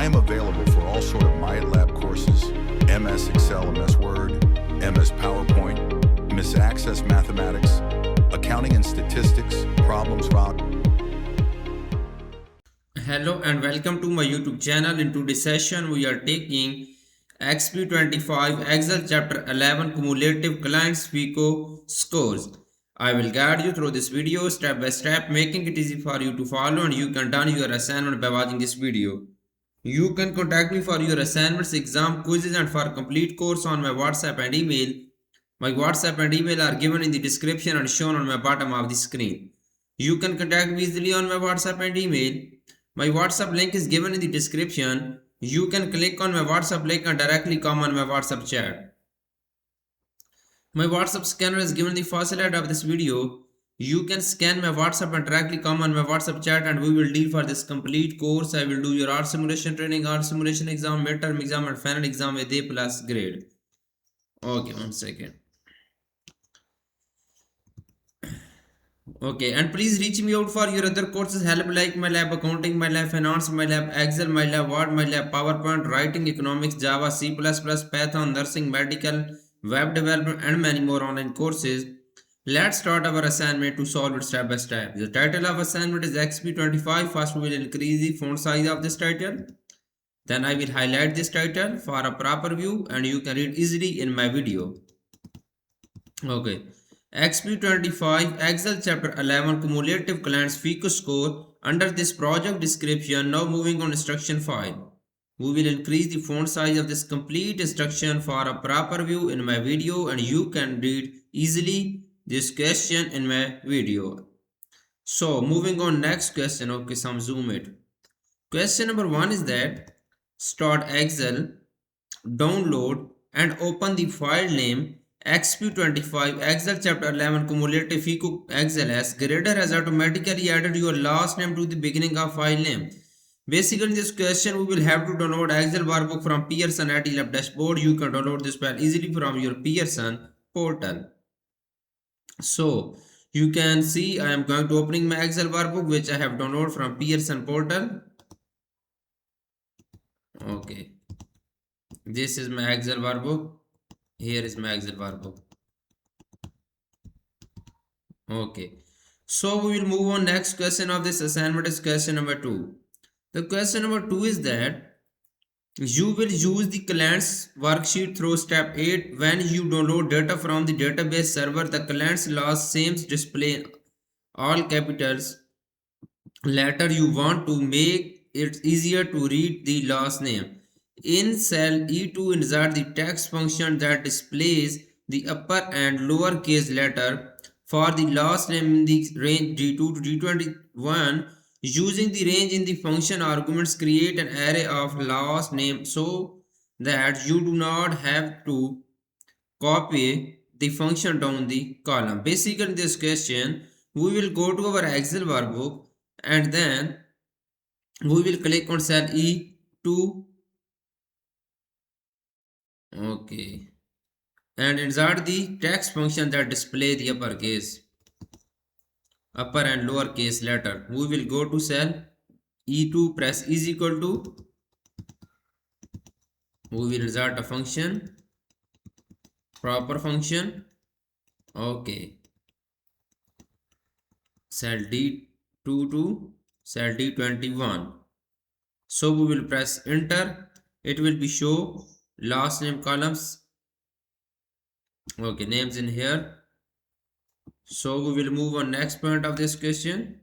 am available for all sort of MyLab courses, MS Excel, MS Word, MS PowerPoint, MS Access Mathematics, Accounting and Statistics, Problems Solved. Hello and welcome to my YouTube channel. In today's session, we are taking Exp25 Excel Chapter 11 Cumulative Clients FICO Scores. I will guide you through this video step by step, making it easy for you to follow, and you can done your assignment by watching this video. You can contact me for your assignments, exam quizzes, and for complete course on my WhatsApp and email. My WhatsApp and email are given in the description and shown on my bottom of the screen. You can contact me easily on my WhatsApp and email. My WhatsApp link is given in the description. You can click on my WhatsApp link and directly come on my WhatsApp chat. My WhatsApp scanner is given in the first slide of this video. You can scan my WhatsApp and directly come on my WhatsApp chat, and we will deal for this complete course. I will do your art simulation training, art simulation exam, midterm exam, and final exam with A+ grade. Okay, 1 second. Okay, and please reach me out for your other courses help like MyLab Accounting, MyLab Finance, MyLab Excel, MyLab Word, MyLab PowerPoint, Writing, Economics, Java, C++, Python, Nursing, Medical, Web Development, and many more online courses. Let's start our assignment to solve it step by step. The title of assignment is Exp25. First we will increase the font size of this title. Then I will highlight this title for a proper view and you can read easily in my video. Okay. Exp25 Excel Chapter 11 Cumulative Clients FICO Score. Under this project description, now moving on instruction file. We will increase the font size of this complete instruction for a proper view in my video and you can read easily this question in my video. So moving on next question. Okay, some zoom it. Question number 1 is that start Excel, download and open the file name Exp25 Excel Chapter 11 Cumulative FICO XLS. Grader has automatically added your last name to the beginning of file name. Basically in this question we will have to download Excel workbook from Pearson at lab dashboard. You can download this file easily from your Pearson portal. So you can see I am going to opening my Excel workbook which I have downloaded from Pearson portal. Okay, this is my Excel workbook. Here is my Excel workbook. Okay, so we will move on. Next question of this assignment is question number 2. The question number 2 is that you will use the client's worksheet through step 8. When you download data from the database server, the client's last names display all capitals. Later you want to make it easier to read the last name. In cell E2 insert the text function that displays the upper and lower case letter for the last name in the range D2 to D21. Using the range in the function arguments, create an array of last name so that you do not have to copy the function down the column. Basically in this question, we will go to our Excel workbook and then we will click on cell E2. Okay, and insert the text function that display the upper and lower case letter. We will go to cell E2, press is equal to, we will insert a function, proper function. Okay, cell D2 to cell D21. So we will press enter. It will be show last name columns. Okay, names in here. So we will move on next point of this question.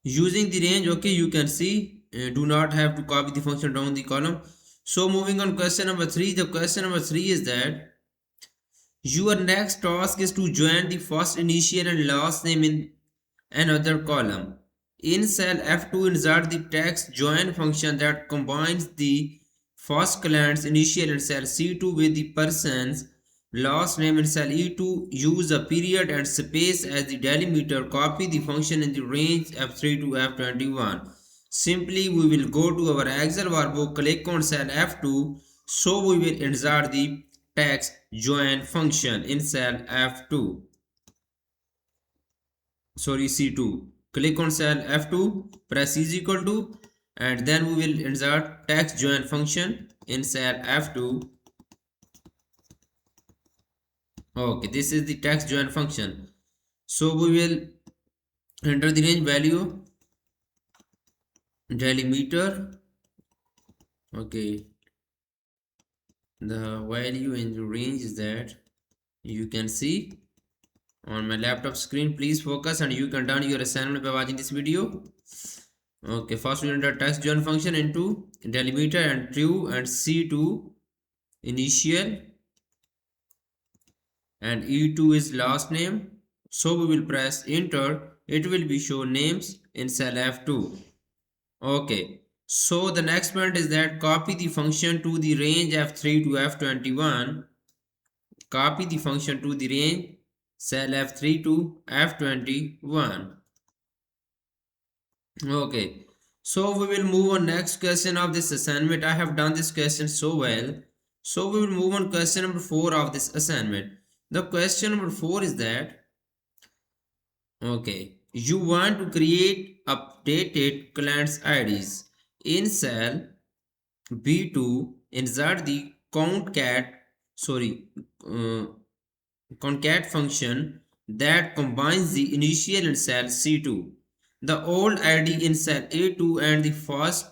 Using the range, okay, you can see do not have to copy the function down the column. So moving on question number 3. The question number 3 is that your next task is to join the first initial and last name in another column. In cell F2 insert the text join function that combines the first client's initial in cell C2 with the person's last name in cell E2. Use a period and space as the delimiter. Copy the function in the range F3 to F21. Simply we will go to our Excel workbook, click on cell F2. So we will insert the text join function in cell F2. C2. Click on cell F2, press is equal to, and then we will insert text join function in cell F2. Okay, this is the text join function. So we will enter the range value delimiter. Okay, the value in the range is that you can see on my laptop screen. Please focus and you can done your assignment by watching this video. Okay, first we enter text join function into delimiter and true and C2 initial and E2 is last name. So we will press enter. It will be show names in cell F2. Okay. So the next point is that copy the function to the range F3 to F21. Copy the function to the range cell F3 to F21. Okay. So we will move on next question of this assignment. I have done this question so well. So we will move on question number 4 of this assignment. The question number 4 is that okay, you want to create updated clients IDs in cell B2. Insert the uh, concat function that combines the initial in cell C2, the old ID in cell A2 and the first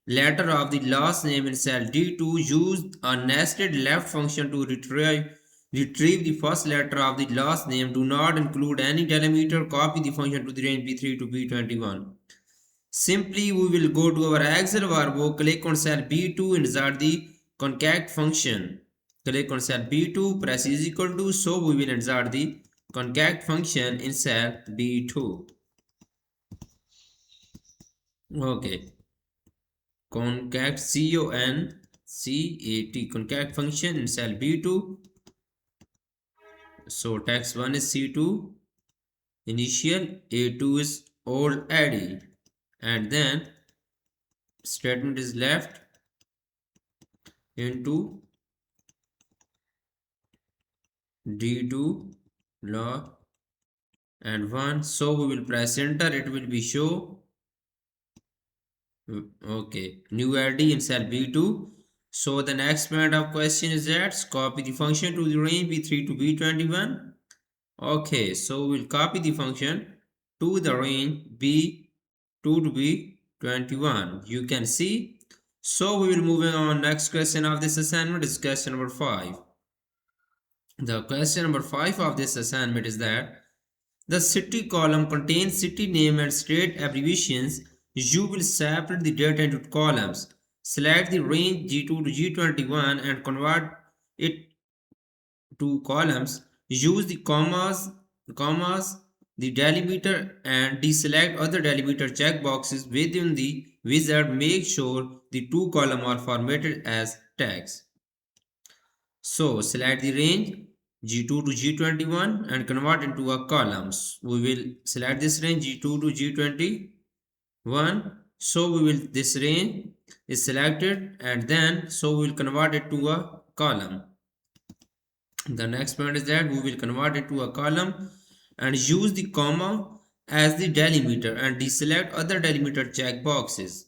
letter of the last name in cell D2. Use a nested left function to retrieve the first letter of the last name. Do not include any delimiter. Copy the function to the range B3 to B21. Simply, we will go to our Excel workbook, click on cell B2, insert the concat function. Click on cell B2, press is equal to, so we will insert the concat function in cell B2. Okay, concat concat function in cell B2. So text 1 is C2 initial, A2 is old ID, and then statement is left into D2 law and 1. So we will press enter. It will be show okay new ID in cell B2. So the next part of question is that copy the function to the range B3 to B21. Okay, so we'll copy the function to the range B2 to B21. You can see. So we will moving on next question of this assignment is question number 5. The question number 5 of this assignment is that the city column contains city name and state abbreviations. You will separate the data into columns. Select the range G2 to G21 and convert it to columns. Use the commas, the delimiter and deselect other delimiter checkboxes within the wizard. Make sure the two columns are formatted as text. So select the range G2 to G21 and convert into a columns. We will select this range G2 to G21. So we will this range is selected and then so we will convert it to a column. The next point is that we will convert it to a column and use the comma as the delimiter and deselect other delimiter checkboxes.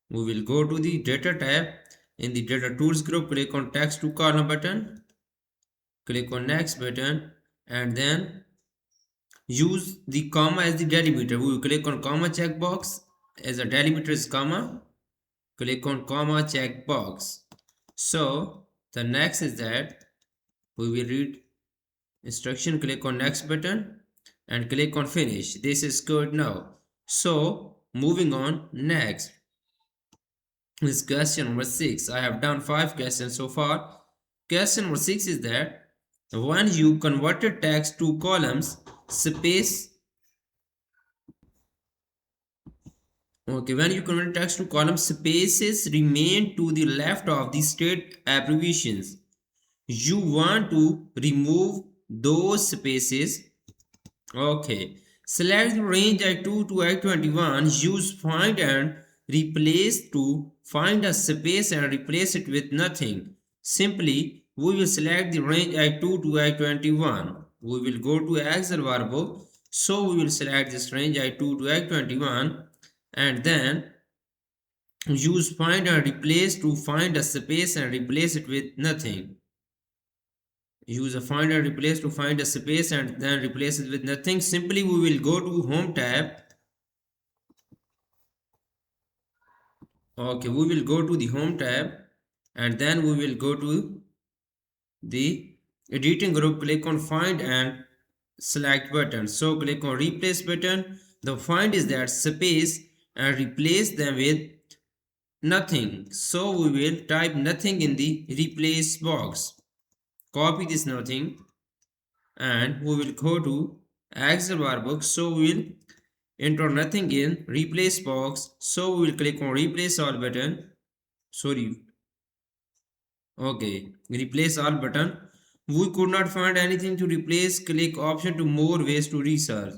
We will go to the data tab. In the data tools group, click on text to column button, click on next button and then use the comma as the delimiter. We will click on comma checkbox as a delimiter is comma, click on comma checkbox. So the next is that we will read instruction, click on next button and click on finish. This is good now. So moving on next is question number 6. I have done 5 questions so far. Question number 6 is that when you converted text to columns, when you convert text to columns, spaces remain to the left of the state abbreviations. You want to remove those spaces. Okay, select the range I2 to I21. Use find and replace to find a space and replace it with nothing. Simply, we will select the range I2 to I21. We will go to Excel workbook. So we will select this range I2 to I21 and then use find and replace to find a space and replace it with nothing. Use a find and replace to find a space and then replace it with nothing. Simply we will go to home tab. Okay, we will go to the home tab and then we will go to the editing group, click on find and select button. So click on replace button. The find is that space and replace them with nothing. So we will type nothing in the replace box. Copy this nothing and we will go to Excel workbook. So we will enter nothing in replace box. So we will click on replace all button. Sorry. Okay, replace all button. We could not find anything to replace. Click option to more ways to research.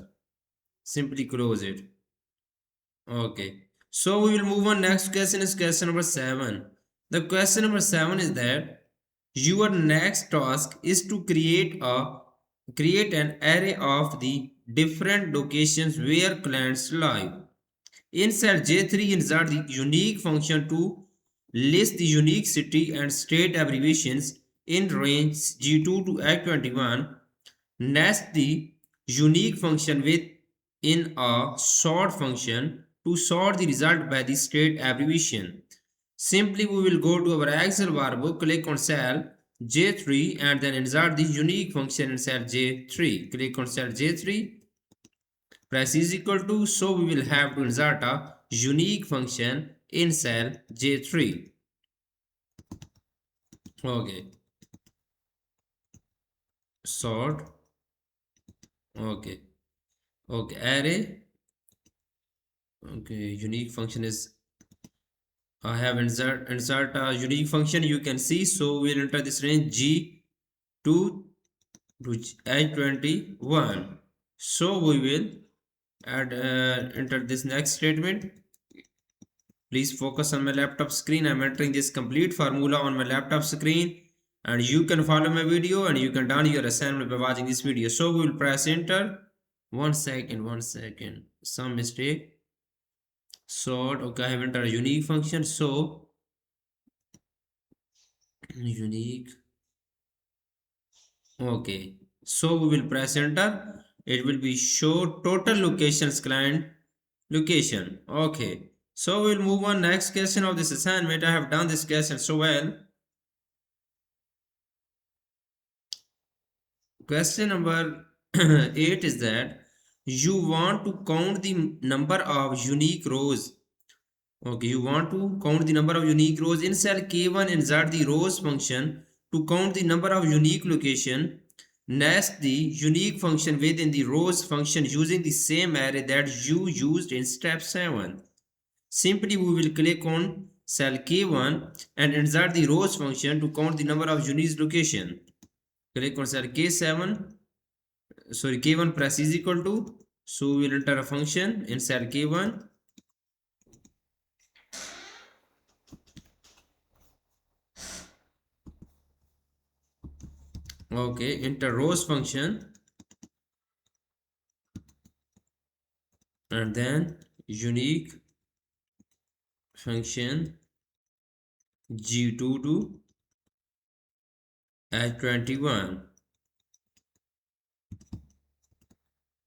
Simply close it. Okay. So we will move on. Next question is question number 7. The question number 7 is that your next task is to create an array of the different locations where clients live. Inside J3, insert the unique function to list the unique city and state abbreviations in range G2 to H21. Nest the unique function with in a sort function to sort the result by the state abbreviation. Simply we will go to our Excel workbook, click on cell J3 and then insert the unique function in cell J3. Click on cell J3, press is equal to, so we will have to insert a unique function in cell J3. Okay. Sort. Okay. Okay. Array. Okay. Unique function is, I have insert a unique function, you can see. So we'll enter this range G2 to H21. So we will add enter this next statement. Please focus on my laptop screen. I'm entering this complete formula on my laptop screen and you can follow my video and you can done your assignment by watching this video. So we will press enter. One second. Some mistake. Sort. Okay, I have entered a unique function. So unique. Okay. So we will press enter. It will be show total locations client location. Okay. So we'll move on next question of this assignment. I have done this question so well. Question number 8 is that you want to count the number of unique rows. Okay, you want to count the number of unique rows. In cell K1, insert the rows function to count the number of unique location. Nest the unique function within the rows function using the same array that you used in step 7. Simply we will click on cell K1 and insert the rows function to count the number of unique location. Click on cell K7. Sorry, K1, press is equal to. So we will enter a function in cell K1. Okay, enter rows function and then unique function G2 to H21.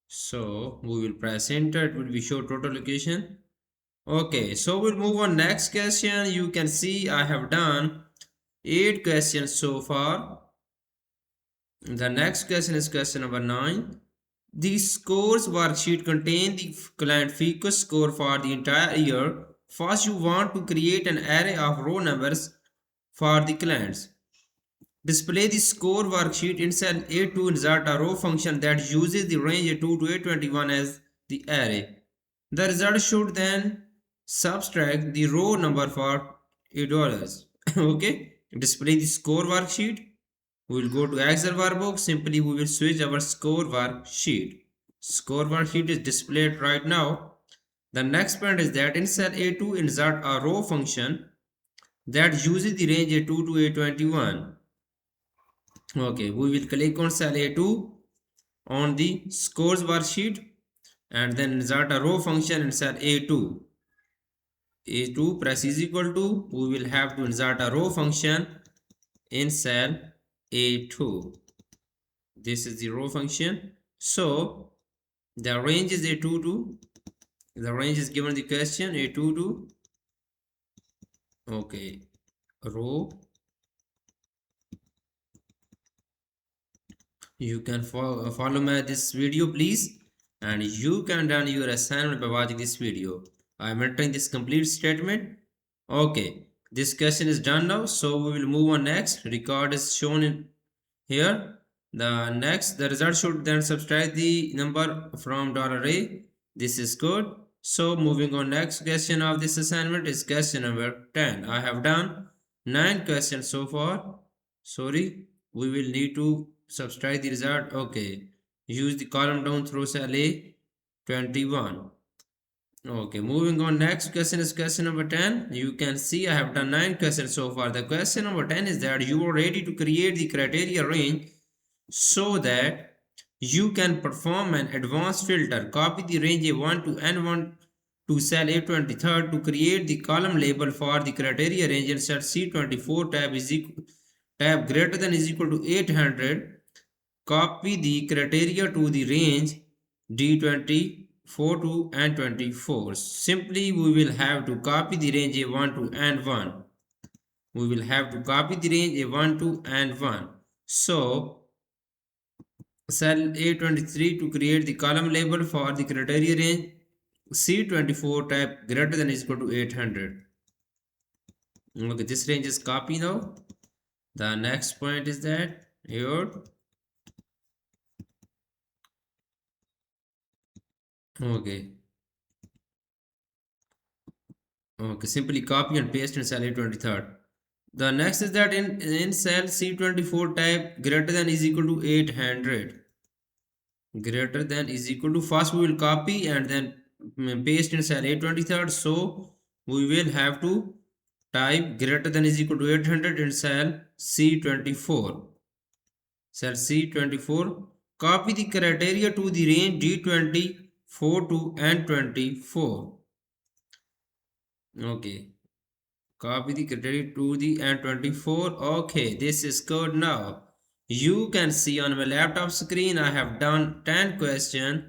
So we will press enter. It will be show total location. Okay, so we'll move on next question. You can see I have done 8 questions so far. The next question is question number 9. The scores worksheet contain the client FICO score for the entire year. First, you want to create an array of row numbers for the clients. Display the score worksheet in cell A2. Insert a row function that uses the range A2 to A21 as the array. The result should then subtract the row number for $8. Okay, display the score worksheet. We will go to Excel workbook. Simply we will switch our score worksheet. Score worksheet is displayed right now. The next point is that in cell A2 insert a row function that uses the range A2 to A21. Okay, we will click on cell A2 on the scores worksheet and then insert a row function in cell A2. A2 press is equal to, we will have to insert a row function in cell A2. This is the row function. So the range is A2 to, the range is given the question A2 to, okay, row. You can follow my this video please, and you can run your assignment by watching this video. I am entering this complete statement. Okay, this question is done now, so we will move on next. Record is shown in here. The result should then subtract the number from $A. This is good. So moving on, next question of this assignment is question number 10. I have done 9 questions so far. Sorry, we will need to subtract the result. Okay, use the column down through cell A21. Okay, moving on, next question is question number 10. You can see I have done 9 questions so far. The question number 10 is that you are ready to create the criteria range so that you can perform an advanced filter. Copy the range A1 to N1 to cell A23 to create the column label for the criteria range and set C24 tab greater than is equal to 800. Copy the criteria to the range D24 to N24. Simply we will have to copy the range A1 to N1. We will have to copy the range A1 to N1. So cell A23 to create the column label for the criteria range C24 type greater than is equal to 800. Okay, this range is copy now. The next point is that here. Okay. Okay, simply copy and paste in cell A23. The next is that in cell C24 type greater than is equal to 800. Greater than is equal to, first we will copy and then paste in cell A23. So we will have to type greater than is equal to 800 in cell C24. Cell C24. Copy the criteria to the range D24 to N24. Okay. Copy the criteria to the N24. Okay, this is good now. You can see on my laptop screen I have done 10 questions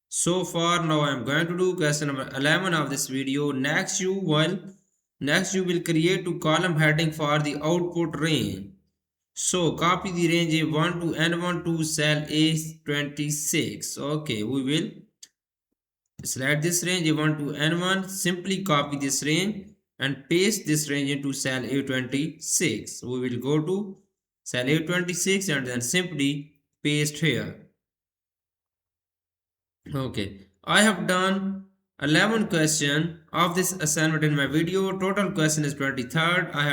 so far. Now I am going to do question number 11 of this video. Next you will create two column heading for the output range. So copy the range A1 to N1 to cell A26. Okay, we will select this range A1 to N1. Simply copy this range and paste this range into cell A26. We will go to cell A26 and then simply paste here. Okay, I have done 11 questions of this assignment in my video. Total question is 23rd. I have